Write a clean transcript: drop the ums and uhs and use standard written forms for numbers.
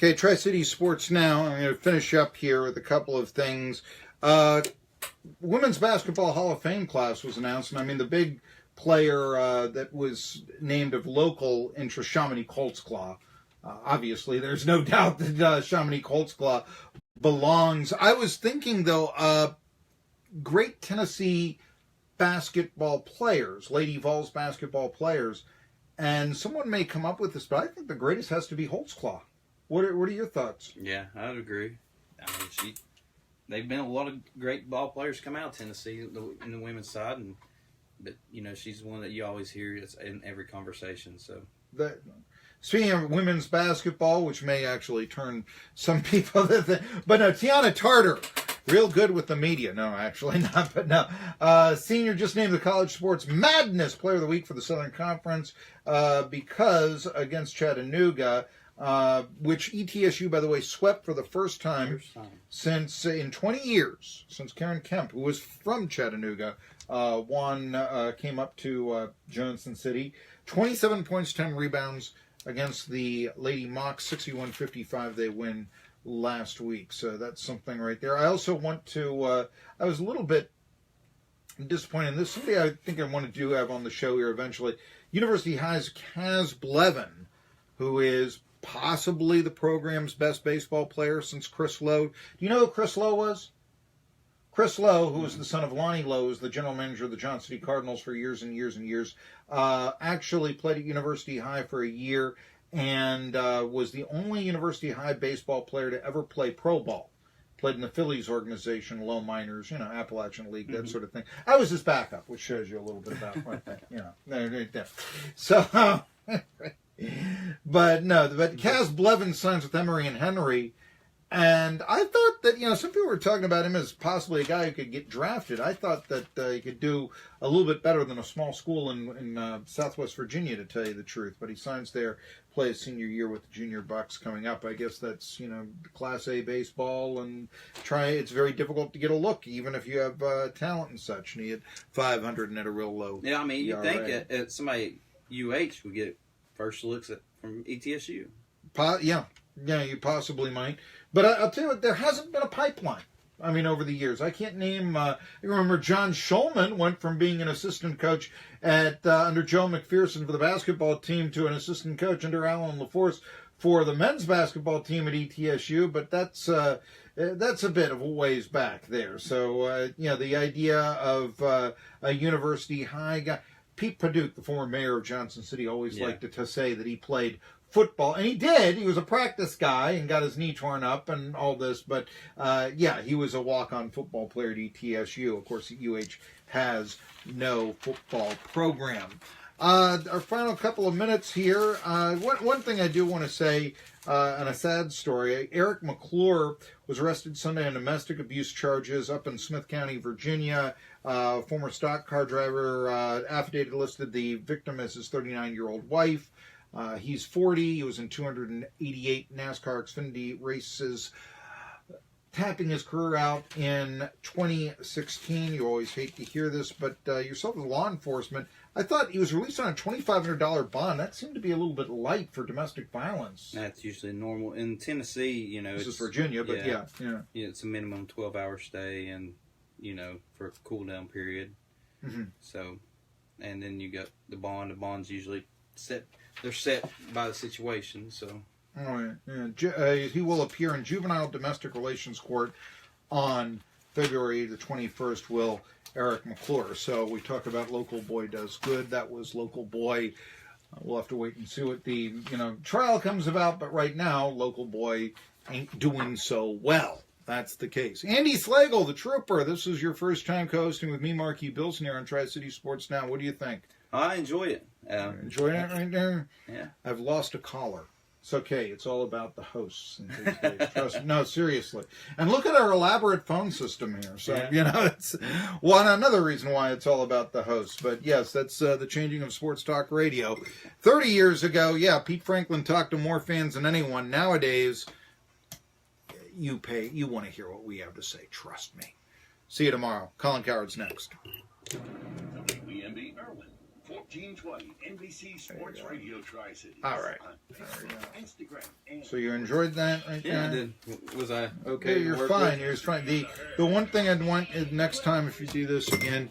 Okay, Tri-City Sports Now. I'm going to finish up here with a couple of things. Women's Basketball Hall of Fame class was announced, and I mean the big player that was named of local interest, Chamonix Coltsclaw. Obviously, there's no doubt that Chamonix Coltsclaw belongs. I was thinking, though, great Tennessee basketball players, Lady Vols basketball players, and someone may come up with this, but I think the greatest has to be Holtzclaw. What are your thoughts? Yeah, I would agree. I mean, they've been a lot of great ball players come out of Tennessee in the women's side, but she's one that you always hear in every conversation. So speaking of women's basketball, which may actually turn some people, but no, Tiana Tartar, real good with the media. No, actually not, but no. Senior just named the College Sports Madness Player of the Week for the Southern Conference because against Chattanooga. Which ETSU, by the way, swept for the first time since in 20 years, since Karen Kemp, who was from Chattanooga, came up to Johnson City. 27 points, 10 rebounds against the Lady Mocs, 61-55 they win last week. So that's something right there. I also want to, I was a little bit disappointed in this. Somebody I think I want to have on the show here eventually. University High's Kaz Blevin, who is possibly the program's best baseball player since Chris Lowe. Do you know who Chris Lowe was? Chris Lowe, who was the son of Lonnie Lowe, was the general manager of the Johnson City Cardinals for years and years and years, actually played at University High for a year and was the only University High baseball player to ever play pro ball. Played in the Phillies organization, low minors, Appalachian League, that sort of thing. I was his backup, which shows you a little bit about what there. So... But Kaz Blevin signs with Emory and Henry, and I thought that, some people were talking about him as possibly a guy who could get drafted. I thought that he could do a little bit better than a small school in Southwest Virginia, to tell you the truth. But he signs there, plays senior year with the Junior Bucks coming up. I guess that's, Class A baseball, and it's very difficult to get a look, even if you have talent and such. And he had 500 and at a real low. Yeah, I mean, you'd think somebody UH would get first looks from ETSU. Yeah, you possibly might. But I'll tell you what, there hasn't been a pipeline. I mean, over the years. I can't name... I remember John Schulman went from being an assistant coach under Joe McPherson for the basketball team to an assistant coach under Alan LaForce for the men's basketball team at ETSU, but that's a bit of a ways back there. So, the idea of a University High guy... Pete Paduch, the former mayor of Johnson City, always liked to say that he played football. And he did. He was a practice guy and got his knee torn up and all this. But, he was a walk-on football player at ETSU. Of course, UH has no football program. Our final couple of minutes here. One thing I do want to say, on a sad story, Eric McClure was arrested Sunday on domestic abuse charges up in Smith County, Virginia. Former stock car driver, affidavit listed the victim as his 39-year-old wife. He's 40. He was in 288 NASCAR Xfinity races, tapping his career out in 2016. You always hate to hear this, but yourself as law enforcement, I thought he was released on a $2,500 bond. That seemed to be a little bit light for domestic violence. That's usually normal. In Tennessee, this is Virginia, but yeah, it's a minimum 12-hour stay and, for a cool-down period. Mm-hmm. So, and then you got the bond. The bond's usually set. They're set by the situation, so... Oh, yeah. He will appear in Juvenile Domestic Relations Court on February the 21st, will Eric McClure. So we talk about Local Boy Does Good. That was Local Boy. We'll have to wait and see what the trial comes about, but right now, Local Boy ain't doing so well. That's the case. Andy Slagle, the Trooper, this is your first time co-hosting with me, Marky Billson, here on Tri-City Sports Now. What do you think? I enjoy it. Enjoying it right there? Yeah. I've lost a caller. It's okay. It's all about the hosts in these days. Trust me. No, seriously. And look at our elaborate phone system here. So, it's another reason why it's all about the hosts. But, yes, that's the changing of sports talk radio. 30 years ago, Pete Franklin talked to more fans than anyone. Nowadays, you want to hear what we have to say. Trust me. See you tomorrow. Colin Coward's next. WEMB Irwin, 1520 NBC Sports Radio Tri-Cities. All right. Instagram. And So you enjoyed that right Yeah, I there? did. Was I okay? Yeah, to you're work fine. with? You're fine. The one thing I'd want is next time if you do this again,